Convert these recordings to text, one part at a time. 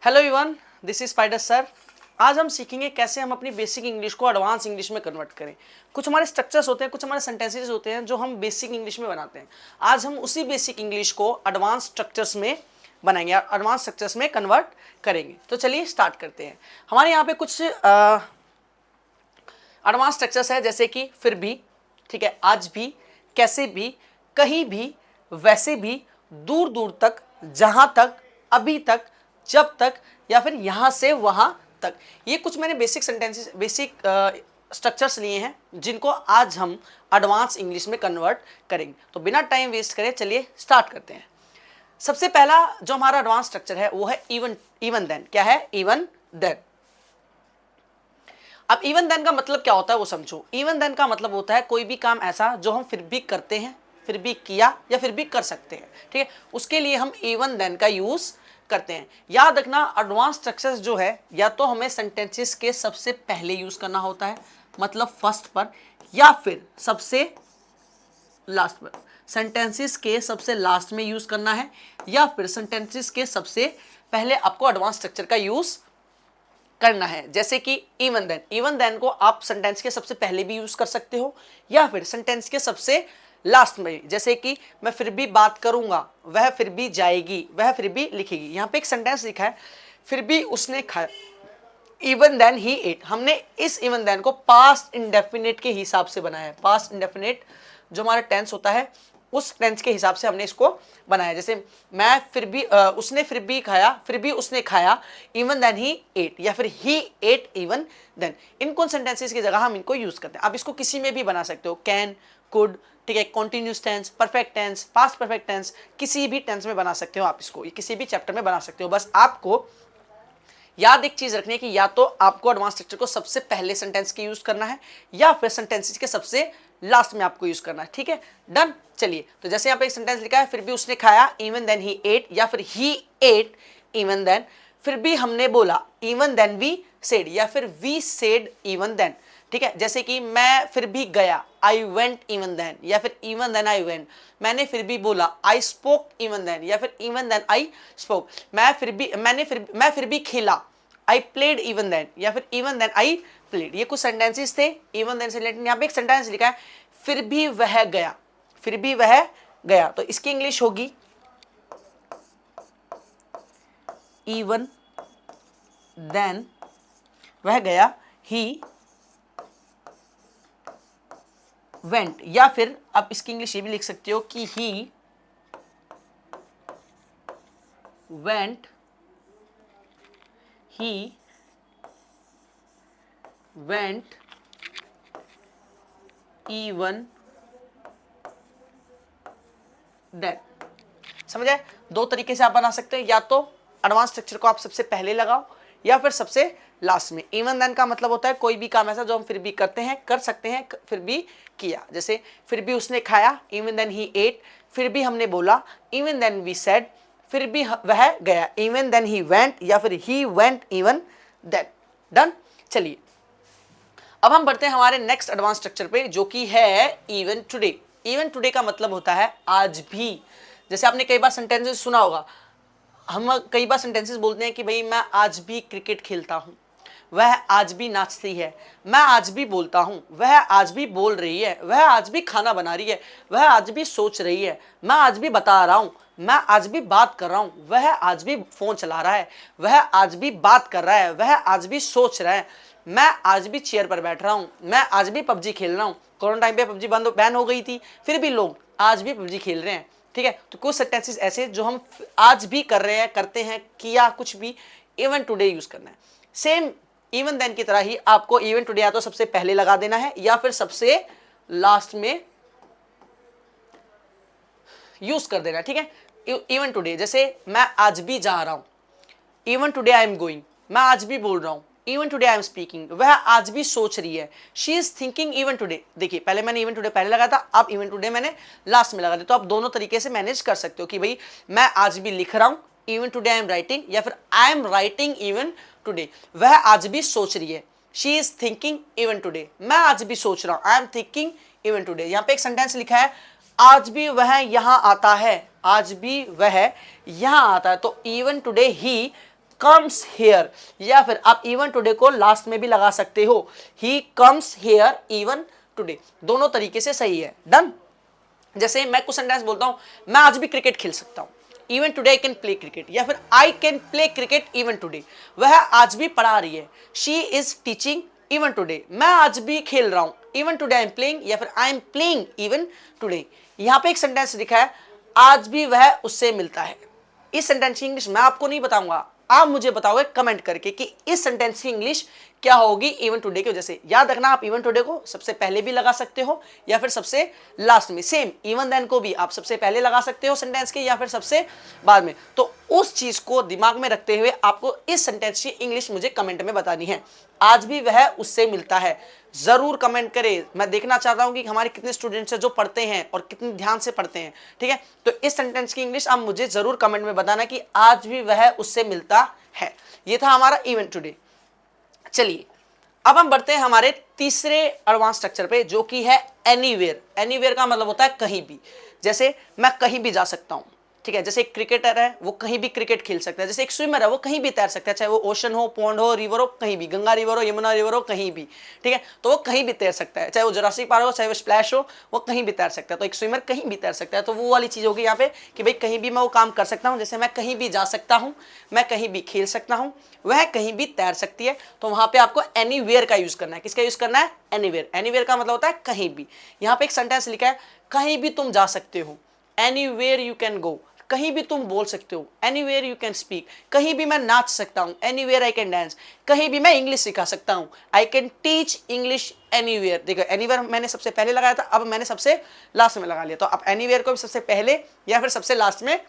Hello everyone, this is spider sir. आज हम सीखेंगे कैसे हम अपनी बेसिक इंग्लिश को एडवांस इंग्लिश में कन्वर्ट करें। कुछ हमारे स्ट्रक्चर्स होते हैं, कुछ हमारे सेंटेंसेस होते हैं जो हम बेसिक इंग्लिश में बनाते हैं। आज हम उसी बेसिक इंग्लिश को एडवांस स्ट्रक्चर्स में बनाएंगे, एडवांस स्ट्रक्चर्स में कन्वर्ट करेंगे। तो चलिए स्टार्ट करते हैं। हमारे यहाँ पे कुछ एडवांस स्ट्रक्चर्स है, जैसे कि फिर भी, ठीक है, आज भी, कैसे भी, कहीं भी, वैसे भी, दूर दूर तक, जहां तक, अभी तक, जब तक, या फिर यहां से वहां तक। ये कुछ मैंने बेसिक सेंटेंसेस, बेसिक स्ट्रक्चर्स लिए हैं जिनको आज हम एडवांस इंग्लिश में कन्वर्ट करेंगे। तो बिना टाइम वेस्ट करे चलिए स्टार्ट करते हैं। सबसे पहला जो हमारा एडवांस स्ट्रक्चर है वो है इवन देन। क्या है? Even then. अब इवन देन का मतलब क्या होता है वो समझो। इवन देन का मतलब होता है कोई भी काम ऐसा जो हम फिर भी करते हैं, फिर भी किया या फिर भी कर सकते हैं, ठीक है, उसके लिए हम इवन देन का यूज करते हैं। याद रखना, एडवांस स्ट्रक्चर्स जो है या तो हमें सेंटेंसेस के सबसे पहले यूज करना होता है, मतलब फर्स्ट पर, या फिर सबसे लास्ट पर। सेंटेंसेस के सबसे लास्ट में यूज करना है या फिर सेंटेंसेस के सबसे पहले आपको एडवांस स्ट्रक्चर का यूज करना है। जैसे कि इवन देन को आप सेंटेंस के सबसे पहले भी यूज कर सकते हो या फिर सेंटेंस के सबसे लास्ट में। जैसे कि मैं फिर भी बात करूंगा, वह फिर भी जाएगी, वह फिर भी लिखेगी। यहाँ पे एक सेंटेंस लिखा है, फिर भी उसने खाया, इवन देन ही एट। हमने इस इवन देन को पास्ट इंडेफिनिट के हिसाब से बनाया है। पास्ट इंडेफिनिट जो हमारा टेंस होता है उस टेंस के हिसाब से हमने इसको बनाया। जैसे मैं फिर भी उसने फिर भी खाया, फिर भी उसने खाया, इवन देन ही एट, या फिर ही एट इवन देन। इन कौन सेंटेंसेस की जगह हम इनको यूज करते हैं। आप इसको किसी में भी बना सकते हो, कैन, कुड, ठीक है, continuous tense, perfect tense, past perfect tense, किसी भी टेंस में बना सकते हो आप इसको, किसी भी चैप्टर में बना सकते हो। बस आपको याद एक चीज रखनी है कि या तो आपको एडवांस स्ट्रक्चर को सबसे पहले सेंटेंस के यूज करना है या फिर सेंटेंसेस के सबसे लास्ट में आपको यूज करना है, ठीक है, डन। चलिए, तो जैसे यहाँ पे एक सेंटेंस लिखा है, फिर भी उसने खाया, इवन देन ही एट, या फिर ही एट इवन देन, फिर भी हमने बोला, इवन देन वी सेड, या फिर वी सेड इवन देन, ठीक है। जैसे कि मैं फिर भी गया, आई वेंट इवन देन, या फिर इवन देन आई वेंट। मैंने फिर भी बोला, आई स्पोक इवन देन, या फिर इवन देन आई स्पोक। मैं फिर भी खेला, आई प्लेड इवन देन, या फिर इवन देन आई प्लेड। ये कुछ सेंटेंसेस थे इवन देन से रिलेटेड। यहाँ पे एक सेंटेंस लिखा है, फिर भी वह गया, फिर भी वह गया, तो इसकी इंग्लिश होगी इवन देन वह गया, ही वेंट, या फिर आप इसकी इंग्लिश ये भी लिख सकते हो कि he went, he went even then. समझ आए? दो तरीके से आप बना सकते हैं, या तो एडवांस स्ट्रक्चर को आप सबसे पहले लगाओ या फिर सबसे लास्ट में। इवन देन का मतलब होता है कोई भी काम ऐसा जो हम फिर भी करते हैं, कर सकते हैं, फिर भी किया। जैसे फिर भी उसने खाया, इवन देन ही एट, फिर भी हमने बोला, इवन देन वी सेड, फिर भी वह गया, इवन देन ही वेंट, या फिर he went even then, done. चलिए, अब हम बढ़ते हैं हमारे नेक्स्ट एडवांस स्ट्रक्चर पे, जो कि है इवन टुडे। इवन टुडे का मतलब होता है आज भी। जैसे आपने कई बार सेंटेंसेस सुना होगा, हम कई बार सेंटेंसेस बोलते हैं कि भाई मैं आज भी क्रिकेट खेलता हूँ, वह आज भी नाचती है, मैं आज भी बोलता हूँ, वह आज भी बोल रही है, वह आज भी खाना बना रही है, वह आज भी सोच रही है, मैं आज भी बता रहा हूँ, मैं आज भी बात कर रहा हूँ, वह आज भी फोन चला रहा है, वह आज भी बात कर रहा है, वह आज भी सोच रहा है, मैं आज भी चेयर पर बैठ रहा हूँ, मैं आज भी पबजी खेल रहा हूँ। कोरोना टाइम पे पबजी बैन हो गई थी, फिर भी लोग आज भी पबजी खेल रहे हैं, ठीक है। तो कुछ सेंटेंसेस ऐसे जो हम आज भी कर रहे हैं, करते हैं, किया, कुछ भी, इवन टुडे यूज करना है। सेम इवन देन की तरह ही आपको इवन टुडे या तो सबसे पहले लगा देना है या फिर सबसे लास्ट में यूज कर देना है, ठीक है। इवन टुडे, जैसे मैं आज भी जा रहा हूं, even today I am going, मैं आज भी बोल रहा हूं, even today I am speaking, वह आज भी सोच रही है, she is thinking even today. देखिए, पहले मैंने इवन टुडे पहले लगाया था, अब इवन टुडे मैंने लास्ट में लगा दिया। तो आप दोनों तरीके से मैनेज कर सकते हो कि भाई मैं आज भी लिख रहा हूं, even today I am writing, या फिर आई एम राइटिंग इवन टुडे, वह आज भी सोच रही है, she is thinking even today, मैं आज भी सोच रहा हूं, I am thinking even today. यहाँ पे एक सेंटेंस लिखा है, आज भी वह यहाँ आता है, आज भी वह यहाँ आता है, तो even today he comes here, या फिर आप इवन टुडे को लास्ट में भी लगा सकते हो, he comes here even today, दोनों तरीके से सही है। डन। जैसे मैं कुछ सेंटेंस बोलता हूं, मैं आज भी क्रिकेट खेल सकता हूं, even today I can play cricket, या फिर I can play cricket even today, वह आज भी पढ़ा रही है, she is teaching even today, मैं आज भी खेल रहा हूं, even today I am playing, या फिर I am playing even today. यहां पे एक सेंटेंस लिखा है, आज भी वह उससे मिलता है। इस सेंटेंस की इंग्लिश मैं आपको नहीं बताऊंगा, आप मुझे बताओगे कमेंट करके कि इस सेंटेंस की इंग्लिश क्या होगी इवन टुडे की वजह से। याद रखना, आप इवन टुडे को सबसे पहले भी लगा सकते हो या फिर सबसे लास्ट में, सेम इवन देन को भी आप सबसे पहले लगा सकते हो सेंटेंस के, या फिर सबसे बाद में। तो उस चीज को दिमाग में रखते हुए आपको इस सेंटेंस की इंग्लिश मुझे कमेंट में बतानी है। आज भी वह उससे मिलता है, जरूर कमेंट करें। मैं देखना चाहता हूं कि हमारे कितने स्टूडेंट्स हैं जो पढ़ते हैं और कितने ध्यान से पढ़ते हैं, ठीक है। तो इस सेंटेंस की इंग्लिश आप मुझे जरूर कमेंट में बताना कि आज भी वह उससे मिलता है। ये था हमारा इवन टुडे। चलिए अब हम बढ़ते हैं हमारे तीसरे एडवांस स्ट्रक्चर पे, जो कि है एनीवेयर। एनीवेयर का मतलब होता है कहीं भी। जैसे मैं कहीं भी जा सकता हूं, ठीक है। जैसे एक क्रिकेटर है, वो कहीं भी क्रिकेट खेल सकता है। जैसे एक स्विमर है, वो कहीं भी तैर सकता है, चाहे वो ओशन हो, पॉन्ड हो, रिवर हो, कहीं भी, गंगा रिवर हो, यमुना रिवर हो, कहीं भी, ठीक है। तो वो कहीं भी तैर सकता है, चाहे वो जुरासिक पार्क हो, चाहे वो स्प्लैश हो, वो कहीं भी तैर सकता है। तो एक स्विमर कहीं भी तैर सकता है। तो वो वाली चीज होगी यहाँ पे कि भाई कहीं भी मैं वो काम कर सकता हूँ। जैसे मैं कहीं भी जा सकता हूँ, मैं कहीं भी खेल सकता हूँ, वह कहीं भी तैर सकती है। तो वहां पे आपको एनीवेयर का यूज करना है। किसका यूज करना है? एनीवेयर। एनीवेयर का मतलब होता है कहीं भी। यहाँ पे एक सेंटेंस लिखा है, कहीं भी तुम जा सकते हो, एनीवेयर यू कैन गो, कहीं भी तुम बोल सकते हो, एनीवेयर यू कैन स्पीक, कहीं भी मैं नाच सकता हूं, एनीवेयर आई कैन डांस, कहीं भी मैं इंग्लिश सिखा सकता हूं, आई कैन टीच इंग्लिश एनीवेयर। देखो एनीवेयर मैंने सबसे पहले लगाया था, अब मैंने सबसे लास्ट में लगा लिया। तो आप एनीवेयर को भी सबसे पहले या फिर सबसे लास्ट में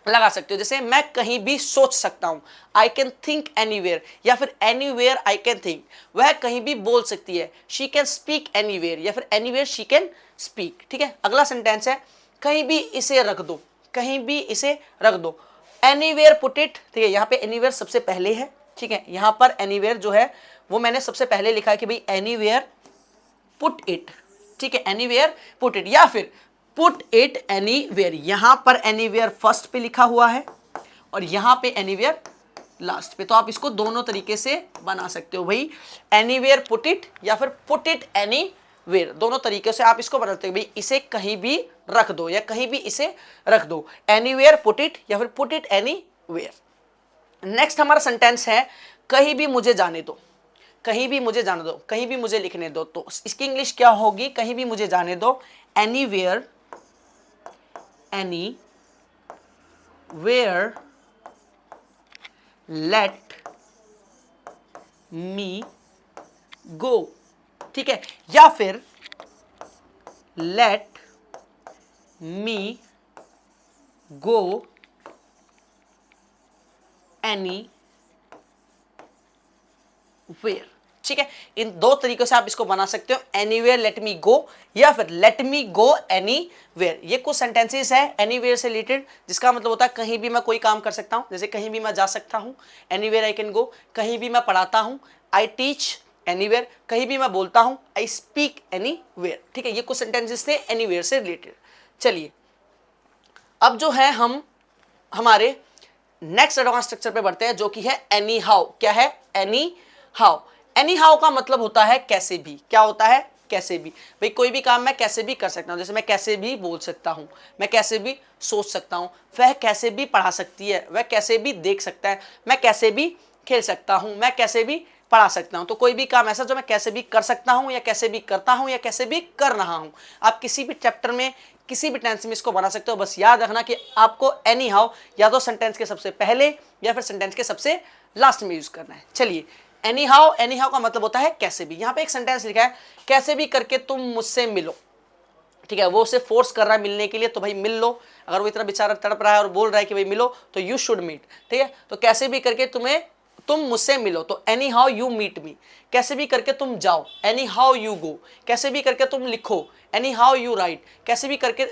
लगा सकते हो। जैसे मैं कहीं भी सोच सकता हूं, आई कैन थिंक एनीवेयर, या फिर एनीवेयर आई कैन थिंक, वह कहीं भी बोल सकती है, शी कैन स्पीक एनीवेयर, या फिर एनीवेयर शी कैन स्पीक, ठीक है। अगला सेंटेंस है, कहीं भी इसे रख दो, कहीं भी इसे रख दो, एनीवेयर पुट इट, ठीक है। यहाँ पे एनीवेयर सबसे पहले है, ठीक है। यहाँ पर एनीवेयर जो है वो मैंने सबसे पहले लिखा है कि भाई एनीवेयर पुट इट, ठीक है, एनीवेयर पुट इट, या फिर पुट इट एनीवेयर। यहां पर एनीवेयर फर्स्ट पे लिखा हुआ है और यहां पे एनीवेयर लास्ट पे। तो आप इसको दोनों तरीके से बना सकते हो भाई, एनीवेयर पुट इट या फिर पुट इट एनीवेयर, दोनों तरीके से आप इसको बनाते हो भाई, इसे कहीं भी रख दो या कहीं भी इसे रख दो, एनीवेयर पुट इट या फिर पुट इट एनीवेयर। नेक्स्ट हमारा सेंटेंस है, कहीं भी मुझे जाने दो, कहीं भी मुझे जाने दो, कहीं भी मुझे लिखने दो। तो इसकी इंग्लिश क्या होगी? कहीं भी मुझे जाने दो, anywhere, anywhere let me go, ठीक है, या फिर let me go any where, ठीक है। इन दो तरीकों से आप इसको बना सकते हो, एनीवेयर लेट मी गो या फिर लेट मी गो एनीवेयर। ये कुछ सेंटेंसेस है एनीवेयर से रिलेटेड, जिसका मतलब होता है कहीं भी मैं कोई काम कर सकता हूं। जैसे कहीं भी मैं जा सकता हूं, एनीवेयर आई कैन गो, कहीं भी मैं पढ़ाता हूं, आई टीच एनीवेयर, कहीं भी मैं बोलता हूं, आई स्पीक एनीवेयर, ठीक है। ये कुछ सेंटेंसेस थे एनीवेयर से रिलेटेड। चलिए अब जो है हम हमारे नेक्स्ट एडवांस स्ट्रक्चर पे बढ़ते हैं, जो कि है एनी हाउ। क्या है? Any how. एनी हाउ का मतलब होता है कैसे भी। क्या होता है? कैसे भी। भाई कोई भी काम मैं कैसे भी कर सकता हूं। जैसे मैं कैसे भी बोल सकता हूं, मैं कैसे भी सोच सकता हूं, वह कैसे भी पढ़ा सकती है, वह कैसे भी देख सकता है, मैं कैसे भी खेल सकता हूं, मैं कैसे भी पढ़ा सकता हूं। तो कोई भी काम ऐसा जो मैं कैसे भी कर सकता हूं या कैसे भी करता हूं या कैसे भी कर रहा हूं, आप किसी भी चैप्टर में किसी भी टेंस में इसको बना सकते हो। बस याद रखना कि आपको एनी हाउ या तो सेंटेंस के सबसे पहले या फिर सेंटेंस के सबसे लास्ट में यूज करना है। चलिए एनी हाउ का मतलब होता है कैसे भी। यहाँ पे एक सेंटेंस लिखा है, कैसे भी करके तुम मुझसे मिलो, ठीक है। वो उसे फोर्स कर रहा है मिलने के लिए, तो भाई मिल लो। अगर वो इतना बेचारा तड़प रहा है और बोल रहा है कि भाई मिलो, तो यू शुड मीट, ठीक है। तो कैसे भी करके तुम मुझसे मिलो, तो anyhow you meet me. कैसे भी करके तुम जाओ, एनी हाउ यू गो। कैसे भी करके तुम लिखो, एनी हाउ यू राइट। कैसे भी करके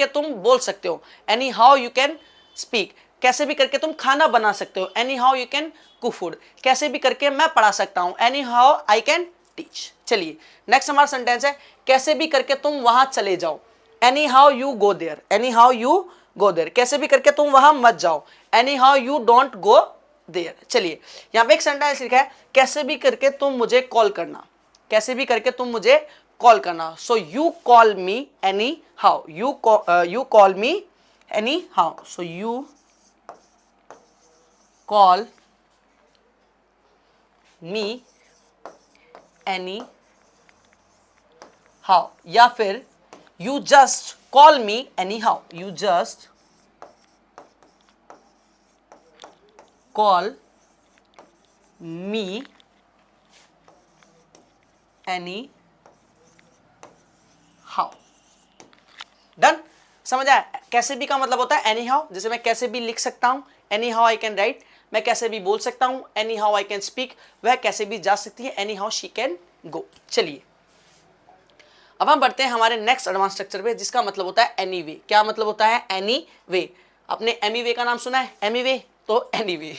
तुम बोल सकते हो, anyhow you can speak. कैसे भी करके तुम खाना बना सकते हो, anyhow you can cook food. कैसे भी करके मैं पढ़ा सकता हूं, anyhow I can teach. चलिए नेक्स्ट हमारा सेंटेंस है, कैसे भी करके तुम वहां चले जाओ, anyhow you go there, anyhow you go there. कैसे भी करके तुम वहां मत जाओ, anyhow you don't go there. चलिए यहाँ पे एक सेंटेंस लिखा है, कैसे भी करके तुम मुझे कॉल करना, कैसे भी करके तुम मुझे कॉल करना। So you call me any how, you call me any how, so you call me any how, या फिर you just call me any how, you just call me any how. Done, समझ आया? कैसे भी का मतलब होता है एनी हाउ, जैसे मैं कैसे भी लिख सकता हूं, anyhow I can write, मैं कैसे भी बोल सकता हूं, anyhow I can speak, वह कैसे भी जा सकती है, any how she can go. चलिए अब हम बढ़ते हैं हमारे नेक्स्ट एडवांस स्ट्रक्चर पे, जिसका मतलब होता है एनी वे। क्या मतलब होता है? Any way. आपने एमी वे का नाम सुना है? एमी वे, तो एनी वे।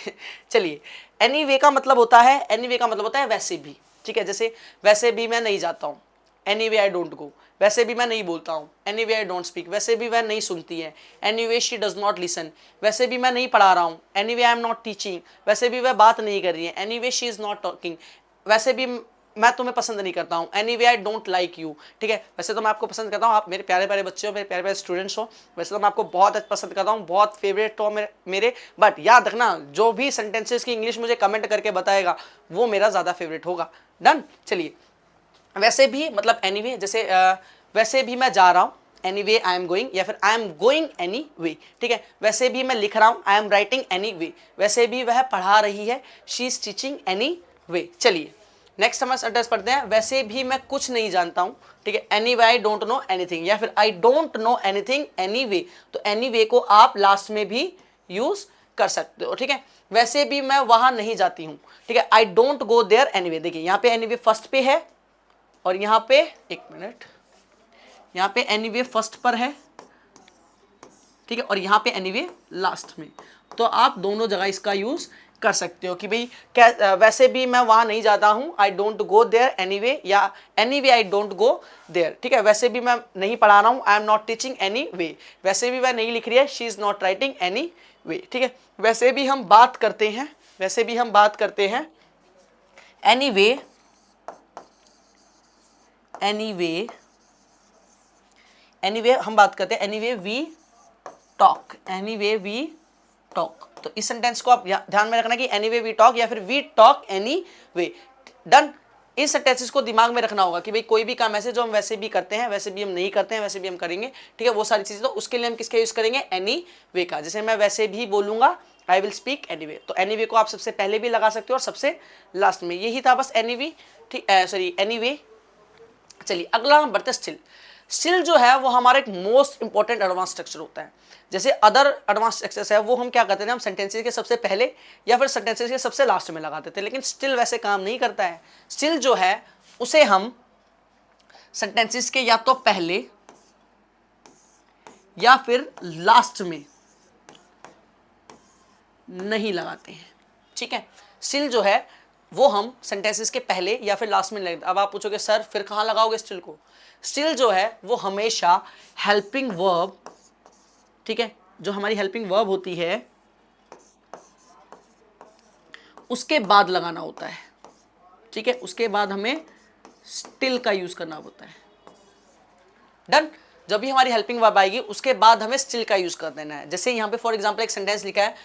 चलिए एनी वे का मतलब होता है, एनी वे का मतलब होता है वैसे भी, ठीक है। जैसे वैसे भी मैं नहीं जाता हूँ, एनी वे आई डोंट गो। वैसे भी मैं नहीं बोलता हूँ, any way I don't speak. वैसे भी वह नहीं सुनती है, any way she does not listen. वैसे भी मैं नहीं पढ़ा रहा हूँ, any way I am not teaching. वैसे भी वह बात नहीं कर रही है, any way she is not talking. वैसे भी मैं तुम्हें पसंद नहीं करता हूँ, any way I don't like you. ठीक है, वैसे तो मैं आपको पसंद करता हूँ, आप मेरे प्यारे प्यारे बच्चे हो, मेरे प्यारे प्यारे स्टूडेंट्स हो, वैसे तो मैं आपको बहुत पसंद करता हूँ, बहुत फेवरेट हो मेरे। बट याद रखना, जो भी सेंटेंसेस की इंग्लिश मुझे कमेंट करके बताएगा वो मेरा ज़्यादा फेवरेट होगा। डन। चलिए वैसे भी मतलब एनीवे, जैसे वैसे भी मैं जा रहा हूँ, any way I am going, या फिर I am going any way. ठीक है, वैसे भी मैं लिख रहा हूँ, I am writing anyway. वैसे भी वह पढ़ा रही है, she is teaching any way. चलिए नेक्स्ट हम एड्रेस पढ़ते हैं, वैसे भी मैं कुछ नहीं जानता हूँ। ठीक है, any way I don't know anything, या फिर I don't know anything any way. तो एनी वे को आप लास्ट में भी यूज कर सकते हो। ठीक है, वैसे भी मैं वहां नहीं जाती हूँ। ठीक है, I don't go there anyway. देखिए यहाँ पे एनीवे फर्स्ट पे है, और यहाँ पे एक मिनट, यहाँ पे एनीवे फर्स्ट पर है, ठीक है, और यहाँ पे एनीवे लास्ट में। तो आप दोनों जगह इसका यूज कर सकते हो कि भाई वैसे भी मैं वहां नहीं जाता हूँ, I don't go there anyway, या anyway I don't go there. ठीक है, वैसे भी मैं नहीं पढ़ा रहा हूँ, I am not teaching anyway. वैसे भी वह नहीं लिख रही है, she is not writing anyway. ठीक है, वैसे भी हम बात करते हैं, वैसे भी हम बात करते हैं, एनीवे, एनीवे, एनीवे हम बात करते हैं, anyway we talk, anyway we talk. तो इस सेंटेंस को आप ध्यान में रखना कि एनीवे वी टॉक या फिर we talk anyway. Done. इस सेंटेंसेस को दिमाग में रखना होगा कि भाई कोई भी काम ऐसे जो हम वैसे भी करते हैं, वैसे भी हम नहीं करते हैं, वैसे भी हम करेंगे। ठीक है, वो सारी चीजें, तो उसके लिए हम किसका यूज करेंगे? एनी वे का। जैसे मैं वैसे भी बोलूंगा, आई विल स्पीक एनीवे, तो एनीवे को आप सबसे पहले भी लगा सकते हो और सबसे लास्ट में। यही था बस एनीवे, ठीक, सॉरी एनीवे। चलिए अगला हम बढ़ते स्टिल। स्टिल जो है वो हमारा एक मोस्ट इंपॉर्टेंट एडवांस स्ट्रक्चर होता है। जैसे अदर एडवांस स्ट्रक्चर्स है वो हम क्या करते थे, हम सेंटेंसेस के सबसे पहले या फिर सेंटेंसेस के सबसे लास्ट में लगाते थे, लेकिन स्टिल वैसे काम नहीं करता है। स्टिल जो है उसे हम सेंटेंसेस के या तो पहले या फिर लास्ट में नहीं लगाते हैं। ठीक है, स्टिल जो है वो हम सेंटेंसेस के पहले या फिर लास्ट में लगाते। अब आप पूछोगे सर फिर कहाँ लगाओगे स्टिल को? स्टिल जो है वो हमेशा हेल्पिंग वर्ब, ठीक है, जो हमारी हेल्पिंग वर्ब होती है उसके बाद लगाना होता है। ठीक है, उसके बाद हमें स्टिल का यूज करना होता है। डन। जब भी हमारी हेल्पिंग वर्ब आएगी उसके बाद हमें स्टिल का यूज कर देना है। जैसे यहाँ पे फॉर एग्जांपल एक सेंटेंस लिखा है,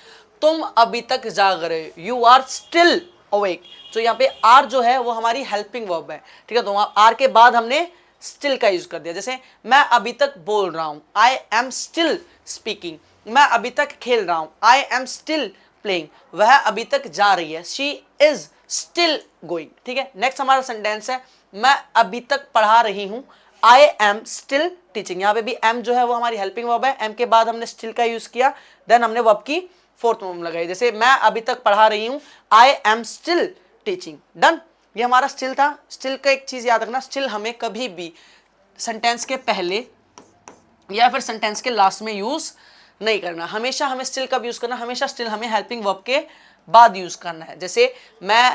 तुम अभी तक जाग रहे हो, यू आर स्टिल अवेक। तो यहाँ पे आर जो है वो हमारी हेल्पिंग वर्ब है। ठीक है, तो आर के बाद हमने स्टिल का यूज कर दिया। जैसे मैं अभी तक बोल रहा हूं, आई एम स्टिल स्पीकिंग। मैं अभी तक खेल रहा हूं, आई एम स्टिल प्लेइंग। वह अभी तक जा रही है, शी इज स्टिल गोइंग। ठीक है, नेक्स्ट हमारा सेंटेंस है, मैं अभी तक पढ़ा रही हूं, आई एम स्टिल टीचिंग। यहाँ पे भी एम जो है वो हमारी हेल्पिंग वर्ब है, एम के बाद हमने स्टिल का यूज किया, देन हमने वर्ब की फोर्थ फॉर्म लगाई। जैसे मैं अभी तक पढ़ा रही हूं, I am still teaching. Done. ये हमारा स्टिल था। स्टिल का एक चीज याद रखना, स्टिल हमें कभी भी सेंटेंस के पहले या फिर सेंटेंस के लास्ट में यूज नहीं करना। हमेशा हमें स्टिल कब यूज करना? हमेशा स्टिल हमें हेल्पिंग वर्ब के बाद यूज करना है। जैसे मैं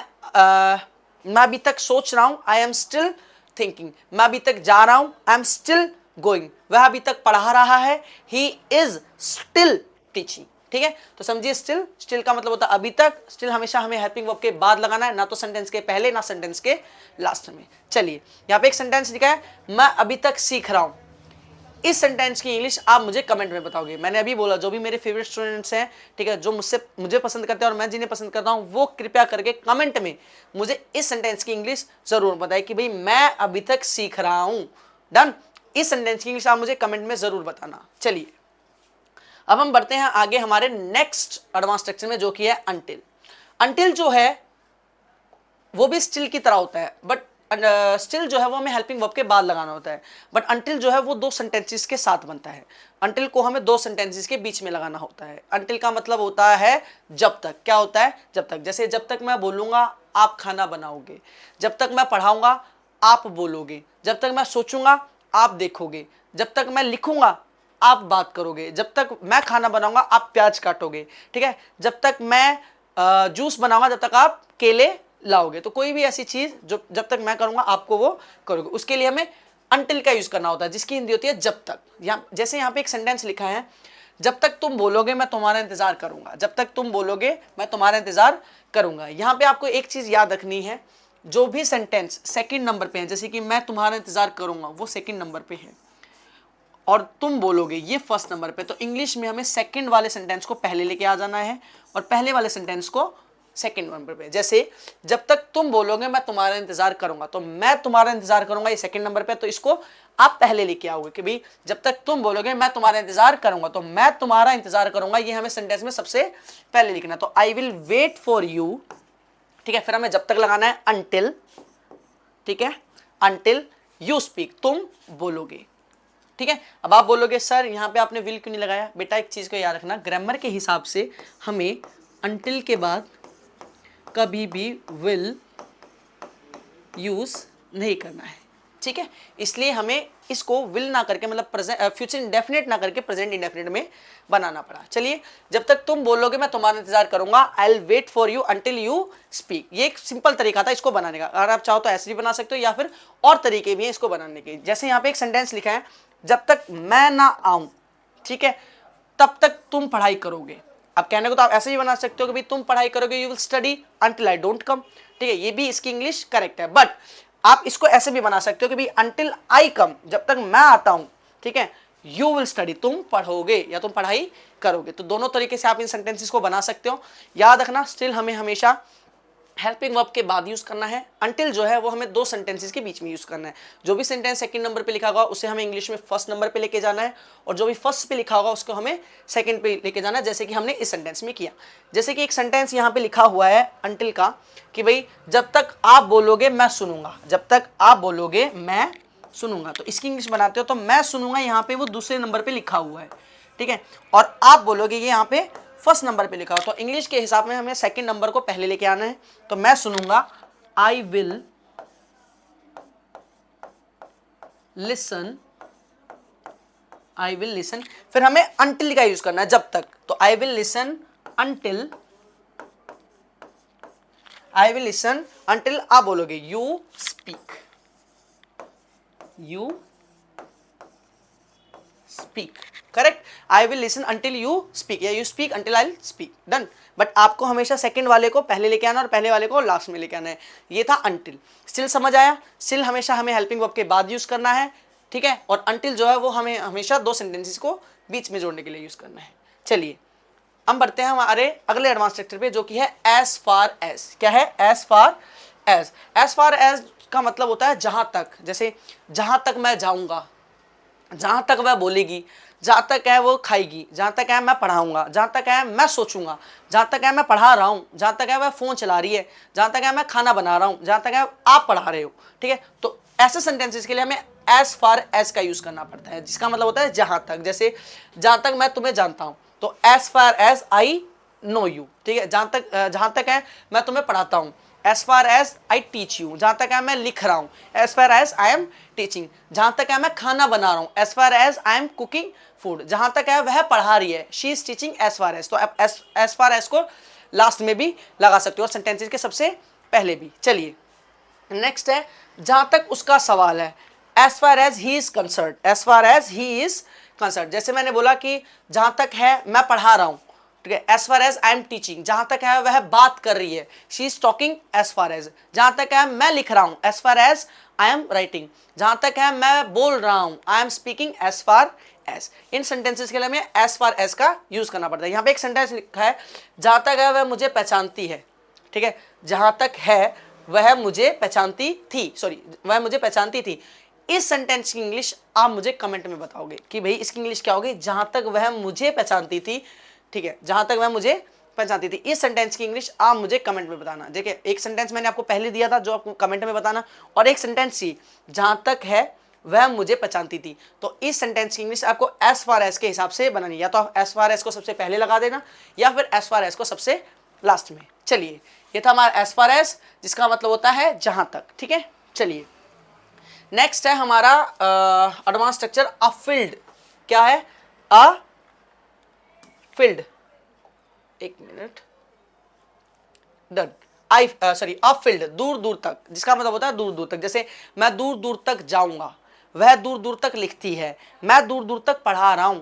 अभी तक सोच रहा हूं, आई एम स्टिल थिंकिंग। मैं अभी तक जा रहा हूं, आई एम स्टिल गोइंग। वह अभी तक पढ़ा रहा है, ही इज स्टिल टीचिंग। ठीक है। तो समझिए स्टिल, स्टिल का मतलब होता है अभी तक, स्टिल हमेशा हमें हेल्पिंग वर्ब के बाद लगाना है, ना तो सेंटेंस के पहले ना सेंटेंस के लास्ट में। चलिए यहाँ पे एक सेंटेंस लिखा है, मैं अभी तक सीख रहा हूं। इस सेंटेंस की इंग्लिश आप मुझे कमेंट में बताओगे। मैंने अभी बोला जो भी मेरे फेवरेट स्टूडेंट्स हैं, ठीक है, जो मुझे पसंद करते हैं और मैं जिन्हें पसंद करता हूं, वो कृपया करके कमेंट में मुझे इस सेंटेंस की इंग्लिश जरूर बताएं कि भाई मैं अभी तक सीख रहा हूं। डन। इस सेंटेंस की इंग्लिश आप मुझे कमेंट में जरूर बताना। चलिए अब हम बढ़ते हैं आगे हमारे नेक्स्ट एडवांस स्ट्रक्चर में, जो कि है अनटिल। अनटिल जो है वो भी स्टिल की तरह होता है, बट स्टिल जो है वो हमें हेल्पिंग वर्ब के बाद लगाना होता है, बट अनटिल जो है वो दो सेंटेंसेस के साथ बनता है। अनटिल को हमें दो सेंटेंसेस के बीच में लगाना होता है। अनटिल का मतलब होता है जब तक। क्या होता है? जब तक। जैसे जब तक मैं बोलूंगा आप खाना बनाओगे, जब तक मैं पढ़ाऊंगा आप बोलोगे, जब तक मैं सोचूंगा आप देखोगे, जब तक मैं लिखूंगा आप बात करोगे, जब तक मैं खाना बनाऊंगा आप प्याज काटोगे, ठीक है, जब तक मैं जूस बनाऊंगा जब तक आप केले लाओगे। तो कोई भी ऐसी चीज जो जब तक मैं करूंगा आपको वो करोगे, उसके लिए हमें अनटिल का यूज करना होता है, जिसकी हिंदी होती है जब तक। जैसे यहाँ पे एक सेंटेंस लिखा है, जब तक तुम बोलोगे मैं तुम्हारा इंतजार करूंगा, जब तक तुम बोलोगे मैं तुम्हारा इंतजार करूंगा। यहाँ पे आपको एक चीज याद रखनी है, जो भी सेंटेंस सेकंड नंबर पे है, जैसे कि मैं तुम्हारा इंतजार करूंगा वो सेकंड नंबर पे है और तुम बोलोगे ये फर्स्ट नंबर पे, तो इंग्लिश में हमें सेकंड वाले सेंटेंस को पहले लेके आ जाना है और पहले वाले सेंटेंस को सेकंड नंबर पे। जैसे जब तक तुम बोलोगे मैं तुम्हारा इंतजार करूंगा, तो मैं तुम्हारा इंतजार करूंगा ये सेकंड नंबर पे, तो इसको आप पहले लेके आओगे कि भाई जब तक तुम बोलोगे मैं तुम्हारा इंतजार करूंगा, तो मैं तुम्हारा इंतजार करूंगा ये हमें सेंटेंस में सबसे पहले लिखना। तो I will wait for you, ठीक है। फिर हमें जब तक लगाना है अनटिल, ठीक है, अनटिल यू स्पीक, तुम बोलोगे, ठीक है। अब आप बोलोगे सर यहाँ पे आपने विल क्यों नहीं लगाया? बेटा एक चीज को याद रखना, ग्रामर के हिसाब से हमें अनटिल के बाद कभी भी विल यूज नहीं करना है, ठीक है। इसलिए हमें इसको विल ना करके मतलब फ्यूचर इंडेफिनिट ना करके प्रेजेंट इंडेफिनिट में बनाना पड़ा। चलिए जब तक तुम बोलोगे मैं तुम्हारा इंतजार करूंगा, I will wait for you until you speak. ये एक सिंपल तरीका था इसको बनाने का। अगर आप चाहो तो ऐसे भी बना सकते हो या फिर और तरीके भी हैं इसको बनाने के। जैसे यहाँ पे एक सेंटेंस लिखा है, जब तक मैं ना आऊं, ठीक है, तब तक तुम पढ़ाई करोगे। अब कहने को तो आप ऐसे ही बना सकते हो कि भाई तुम पढ़ाई करोगे, you will study until I don't come, ठीक है, ये भी इसकी इंग्लिश करेक्ट है। बट आप इसको ऐसे भी बना सकते हो कि भाई अंटिल आई कम, जब तक मैं आता हूं, ठीक है, यू विल स्टडी, तुम पढ़ोगे या तुम पढ़ाई करोगे। तो दोनों तरीके से आप इन सेंटेंसेस को बना सकते हो। याद रखना स्टिल हमें हमेशा हेल्पिंग वर्ब के बाद यूज करना है। अनटिल जो है वो हमें दो सेंटेंसेस के बीच में यूज करना है। जो भी सेंटेंस सेकंड नंबर पे लिखा होगा उसे हमें इंग्लिश में फर्स्ट नंबर पे लेके जाना है, और जो भी फर्स्ट पे लिखा होगा उसको हमें सेकंड पे लेके जाना है, जैसे कि हमने इस सेंटेंस में किया। जैसे कि एक सेंटेंस यहाँ पे लिखा हुआ है अनटिल का कि भाई जब तक आप बोलोगे मैं सुनूंगा, जब तक आप बोलोगे मैं सुनूंगा। तो इसकी इंग्लिश बनाते हो तो मैं सुनूंगा यहाँ पे वो दूसरे नंबर पे लिखा हुआ है, ठीक है, और आप बोलोगे ये यहाँ पे फर्स्ट नंबर पे लिखा हो। तो इंग्लिश के हिसाब में हमें सेकंड नंबर को पहले लेके आना है। तो मैं सुनूंगा आई will listen, I will listen. फिर हमें अनटिल का यूज करना है, जब तक। तो I will listen until, I will listen until आप बोलोगे you speak, you speak, correct. I will listen until you speak या you speak until I speak, done. But आपको हमेशा सेकंड वाले को पहले लेके आना और पहले वाले को लास्ट में लेके आना है। ये था अंटिल। स्टिल समझ आया? स्टिल हमेशा हमें हेल्पिंग वर्ब के बाद यूज करना है, ठीक है, और अंटिल जो है वो हमें हमेशा दो सेंटेंसेस को बीच में जोड़ने के लिए यूज करना है। चलिए हम बढ़ते हैं हमारे अगले एडवांस स्ट्रक्चर पे, जो कि है एज फार एज। क्या है? As far as. As far as का मतलब होता है जहां तक। जैसे जहां तक मैं जाऊंगा, जहां तक वह बोलेगी, जहां तक है वो खाएगी, जहां तक है मैं पढ़ाऊंगा, जहां तक है मैं सोचूंगा, जहां तक है मैं पढ़ा रहा हूं, जहां तक है वह फोन चला रही है, जहां तक है मैं खाना बना रहा हूं, जहां तक है आप पढ़ा रहे हो, ठीक है। तो ऐसे सेंटेंसेस के लिए हमें एज फार एज का यूज करना पड़ता है, जिसका मतलब होता है जहां तक। जैसे जहां तक मैं तुम्हें जानता हूं, तो as far as I know you, ठीक है। जहां तक है मैं तुम्हें पढ़ाता हूं, as far as I teach you. जहां तक है मैं लिख रहा हूं, as far as I am teaching. जहां तक है मैं खाना बना रहा हूं, as far as I am cooking food. जहां तक है वह पढ़ा रही है, she is teaching as far as. तो आप एज फार एज को लास्ट में भी लगा सकते हो और सेंटेंसेस के सबसे पहले भी। चलिए नेक्स्ट है जहां तक उसका सवाल है, as far as he is concern, as far as he is concern. जैसे मैंने बोला कि जहां तक है मैं पढ़ा रहा हूं, ठीक है। As far as I am teaching, जहां तक है वह बात कर रही है, she is talking as far as. जहां तक है मैं लिख रहा हूं, as far as I am writing. जहां तक है मैं बोल रहा हूं, I am speaking as far as. इन सेंटेंसेस के लिए हमें एज फार एज का यूज करना पड़ता है। यहां पे एक सेंटेंस लिखा है, जहां तक है वह मुझे पहचानती है, ठीक है। जहां तक है वह मुझे पहचानती थी, सॉरी वह मुझे पहचानती थी। इस सेंटेंस की इंग्लिश आप मुझे कमेंट में बताओगे कि भाई इसकी इंग्लिश क्या होगी, जहां तक वह मुझे पहचानती थी, ठीक है। जहां तक वह मुझे पहचानती थी, इस सेंटेंस की इंग्लिश आप मुझे कमेंट में बताना। देखिए एक सेंटेंस मैंने आपको पहले दिया था जो आपको कमेंट में बताना, और एक सेंटेंस थी जहां तक है वह मुझे पहचानती थी। तो इस सेंटेंस की इंग्लिश आपको एज फार एज के हिसाब से बनानी, या तो आप एज फार एज को सबसे पहले लगा देना या फिर एज फार एज को सबसे लास्ट में। चलिए ये था हमारा एज फार एज, जिसका मतलब होता है जहां तक, ठीक है। चलिए नेक्स्ट है हमारा एडवांस स्ट्रक्चर अ फील्ड। क्या है? अ फील्ड, एक minute, done. I sorry a field, दूर दूर तक, जिसका मतलब होता है दूर दूर तक। जैसे मैं दूर दूर तक जाऊंगा, वह दूर दूर तक लिखती है, मैं दूर दूर तक पढ़ा रहा हूं।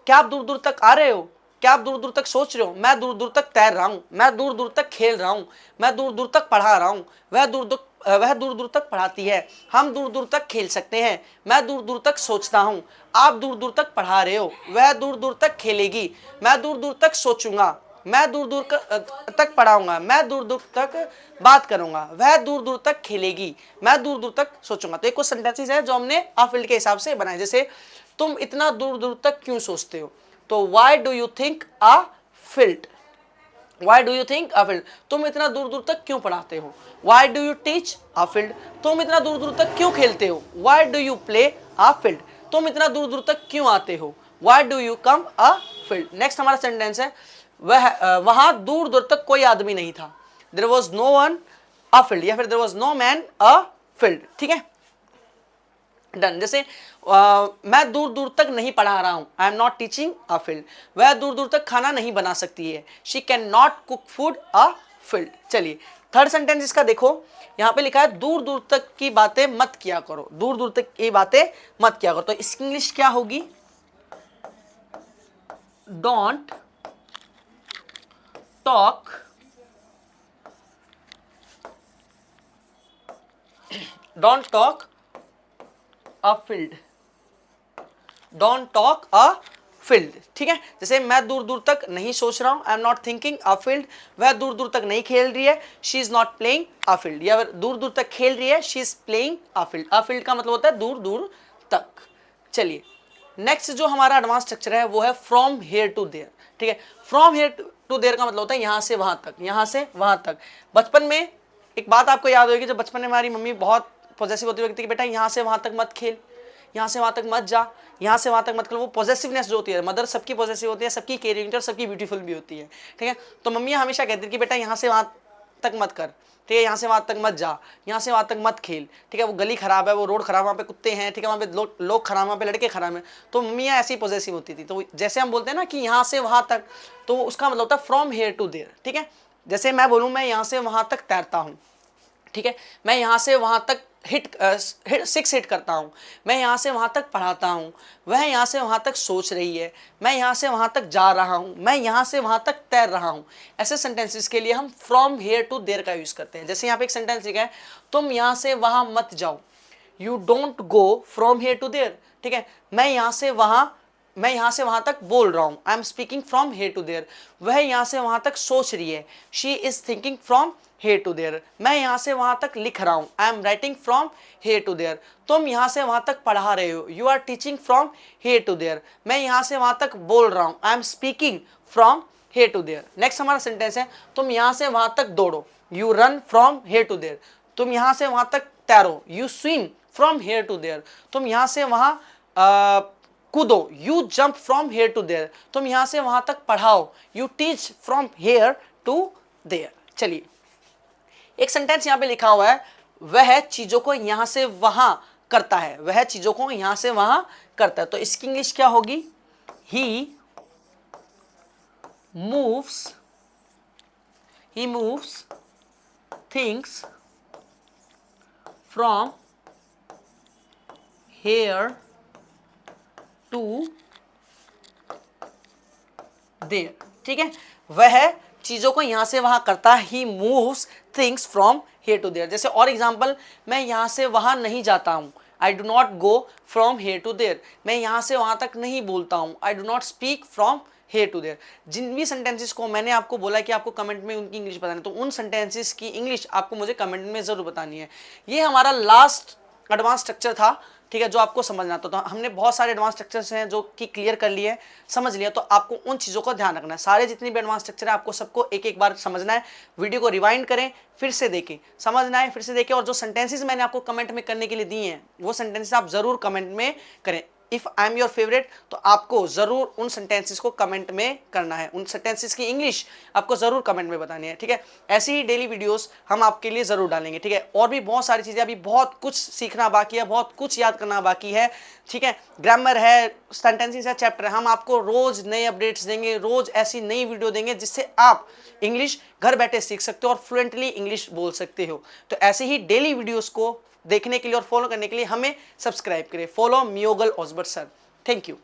क्या आप दूर दूर तक आ रहे हो? क्या आप दूर दूर तक सोच रहे हो? मैं दूर दूर तक तैर रहा हूं, मैं दूर दूर तक खेल रहा हूं, मैं दूर दूर तक पढ़ा रहा हूं, वह दूर दूर तक पढ़ाती है, हम दूर दूर तक खेल सकते हैं, मैं दूर दूर तक सोचता हूं, आप दूर दूर तक पढ़ा रहे हो, वह दूर दूर तक खेलेगी, मैं दूर दूर तक सोचूंगा, मैं दूर दूर तक पढ़ाऊंगा, मैं दूर दूर तक बात करूंगा, वह दूर दूर तक खेलेगी, मैं दूर दूर तक सोचूंगा। तो ये कुछ सेंटेंसेस है जो हमने अ फील्ड के हिसाब से बनाए। जैसे तुम इतना दूर दूर तक क्यों सोचते हो, तो why do you think a field, why do you think a field, तुम इतना दूर दूर तक क्यों पढ़ाते हो। Why do you teach a field, तुम इतना दूर दूर तक क्यों खेलते हो। Why do you play a field, तुम इतना दूर दूर तक क्यों आते हो। Why do you come a field. Next हमारा सेंटेंस है, वहां दूर दूर तक कोई आदमी नहीं था, there was no one afield, या फिर there was no man afield, ठीक है, डन। जैसे मैं दूर दूर तक नहीं पढ़ा रहा हूं, I am not teaching a field, वह दूर दूर तक खाना नहीं बना सकती है, she can not cook food a field. चलिए थर्ड सेंटेंस इसका देखो, यहां पे लिखा है दूर दूर तक की बातें मत किया करो, दूर दूर तक की बातें मत किया करो। तो इसकी इंग्लिश क्या होगी, don't talk don't talk a field, don't talk a field, ठीक है। जैसे मैं दूर दूर तक नहीं सोच रहा हूं, I am not thinking a field, वह दूर दूर तक नहीं खेल रही है, she is not playing a field, या दूर दूर तक खेल रही है, she is playing a field. A field का मतलब होता है दूर दूर तक। चलिए नेक्स्ट जो हमारा एडवांस स्ट्रक्चर है वो है फ्रॉम हेयर टू देयर, ठीक है। फ्रॉम हेयर टू देयर का मतलब होता है यहां से वहां तक, यहां से वहां तक। बचपन में एक बात आपको याद होगी, जब बचपन में हमारी मम्मी बहुत पॉजेसिव होती है कि बेटा यहां से वहां तक मत खेल, यहाँ से वहाँ तक मत जा, यहाँ से वहाँ तक मत कर। वो पॉजेसिवनेस जो होती है, मदर सबकी पॉजेसिव होती है, सबकी केयरिंग और सबकी ब्यूटीफुल भी होती है, ठीक है। तो मम्मी हमेशा कहती है कि बेटा यहाँ से वहाँ तक मत कर, ठीक है, यहाँ से वहाँ तक मत जा, यहाँ से वहाँ तक मत खेल, ठीक है। वो गली खराब है, वो रोड खराब, वहाँ पे कुत्ते हैं, ठीक है, वहाँ पे लोग खराब, वहाँ पे लड़के खराब हैं। तो मम्मियाँ ऐसी पॉजेसिव होती थी। तो जैसे हम बोलते हैं ना कि यहाँ से वहाँ तक, तो उसका मतलब होता है फ्रॉम हेयर टू देयर, ठीक है। जैसे मैं बोलूँ मैं यहाँ से वहाँ तक तैरता हूँ, ठीक है, मैं यहाँ से वहाँ तक सिक्स हिट करता हूँ, मैं यहाँ से वहाँ तक पढ़ाता हूँ, वह यहाँ से वहाँ तक सोच रही है, मैं यहाँ से वहाँ तक जा रहा हूँ, मैं यहाँ से वहाँ तक तैर रहा हूँ। ऐसे सेंटेंसेस के लिए हम फ्रॉम हेयर टू देयर का यूज़ करते हैं। जैसे यहाँ पे एक सेंटेंस लिखा है, तुम यहाँ से वहाँ मत जाओ, you don't go from here to there, ठीक है। मैं यहाँ से वहाँ तक बोल रहा हूँ, I am speaking from here to there, वह यहाँ से वहाँ तक सोच रही है, she is thinking from here to there, मैं यहाँ से वहाँ तक लिख रहा हूँ, I am writing from here to there, तुम यहाँ से वहाँ तक पढ़ा रहे हो, you are teaching from here to there, मैं यहाँ से वहाँ तक बोल रहा हूँ, I am speaking from here to there. Next हमारा सेंटेंस है, तुम यहाँ से वहाँ तक दौड़ो, you run from here to there, तुम यहाँ से वहाँ तक तैरो, you swim from here to there, तुम यहाँ से वहाँ कूदो, you jump from here to there, तुम यहाँ से वहाँ तक पढ़ाओ, you teach from here to there. चलिए एक सेंटेंस यहाँ पे लिखा हुआ है, वह चीजों को यहाँ से वहां करता है, वह चीजों को यहाँ से वहां करता है। तो इसकी इंग्लिश क्या होगी, he moves things from here to there, ठीक है, वह चीज़ों को यहाँ से वहाँ करता, he moves things from here to there. जैसे और एग्जाम्पल, मैं यहाँ से वहाँ नहीं जाता हूँ, I do not go from here to there. मैं यहाँ से वहाँ तक नहीं बोलता हूँ, I do not speak from here to there. जिन भी सेंटेंसेस को मैंने आपको बोला कि आपको कमेंट में उनकी इंग्लिश बतानी है, तो उन सेंटेंसेस की इंग्लिश आपको मुझे कमेंट में ज़रूर बतानी है। ये हमारा लास्ट एडवांस स्ट्रक्चर था, ठीक है, जो आपको समझना था। तो हमने बहुत सारे एडवांस स्ट्रक्चर्स हैं जो कि क्लियर कर लिए, समझ लिया। तो आपको उन चीज़ों का ध्यान रखना है। सारे जितने भी एडवांस स्ट्रक्चर है आपको सबको एक एक बार समझना है। वीडियो को रिवाइंड करें, फिर से देखें, समझना है, फिर से देखें। और जो सेंटेंसेस मैंने आपको कमेंट में करने के लिए दिए हैं, वो सेंटेंसेस आप ज़रूर कमेंट में करें। If I am your favourite, तो आपको ज़रूर उन सेंटेंसेस को कमेंट में करना है। उन सेंटेंसेस की इंग्लिश आपको ज़रूर कमेंट में बतानी है, ठीक है। ऐसी ही डेली वीडियोस हम आपके लिए ज़रूर डालेंगे, ठीक है। और भी बहुत सारी चीज़ें, अभी बहुत कुछ सीखना बाकी है, बहुत कुछ याद करना बाकी है, ठीक है। ग्रामर है, सेंटेंसेस है, चैप्टर है। हम आपको रोज़ नए अपडेट्स देंगे, रोज़ ऐसी नई वीडियो देंगे जिससे आप इंग्लिश घर बैठे सीख सकते हो और फ्लुएंटली इंग्लिश बोल सकते हो। तो ऐसे ही डेली वीडियोज़ को देखने के लिए और फॉलो करने के लिए हमें सब्सक्राइब करें। Follow Miguel Osbert sir. Thank you.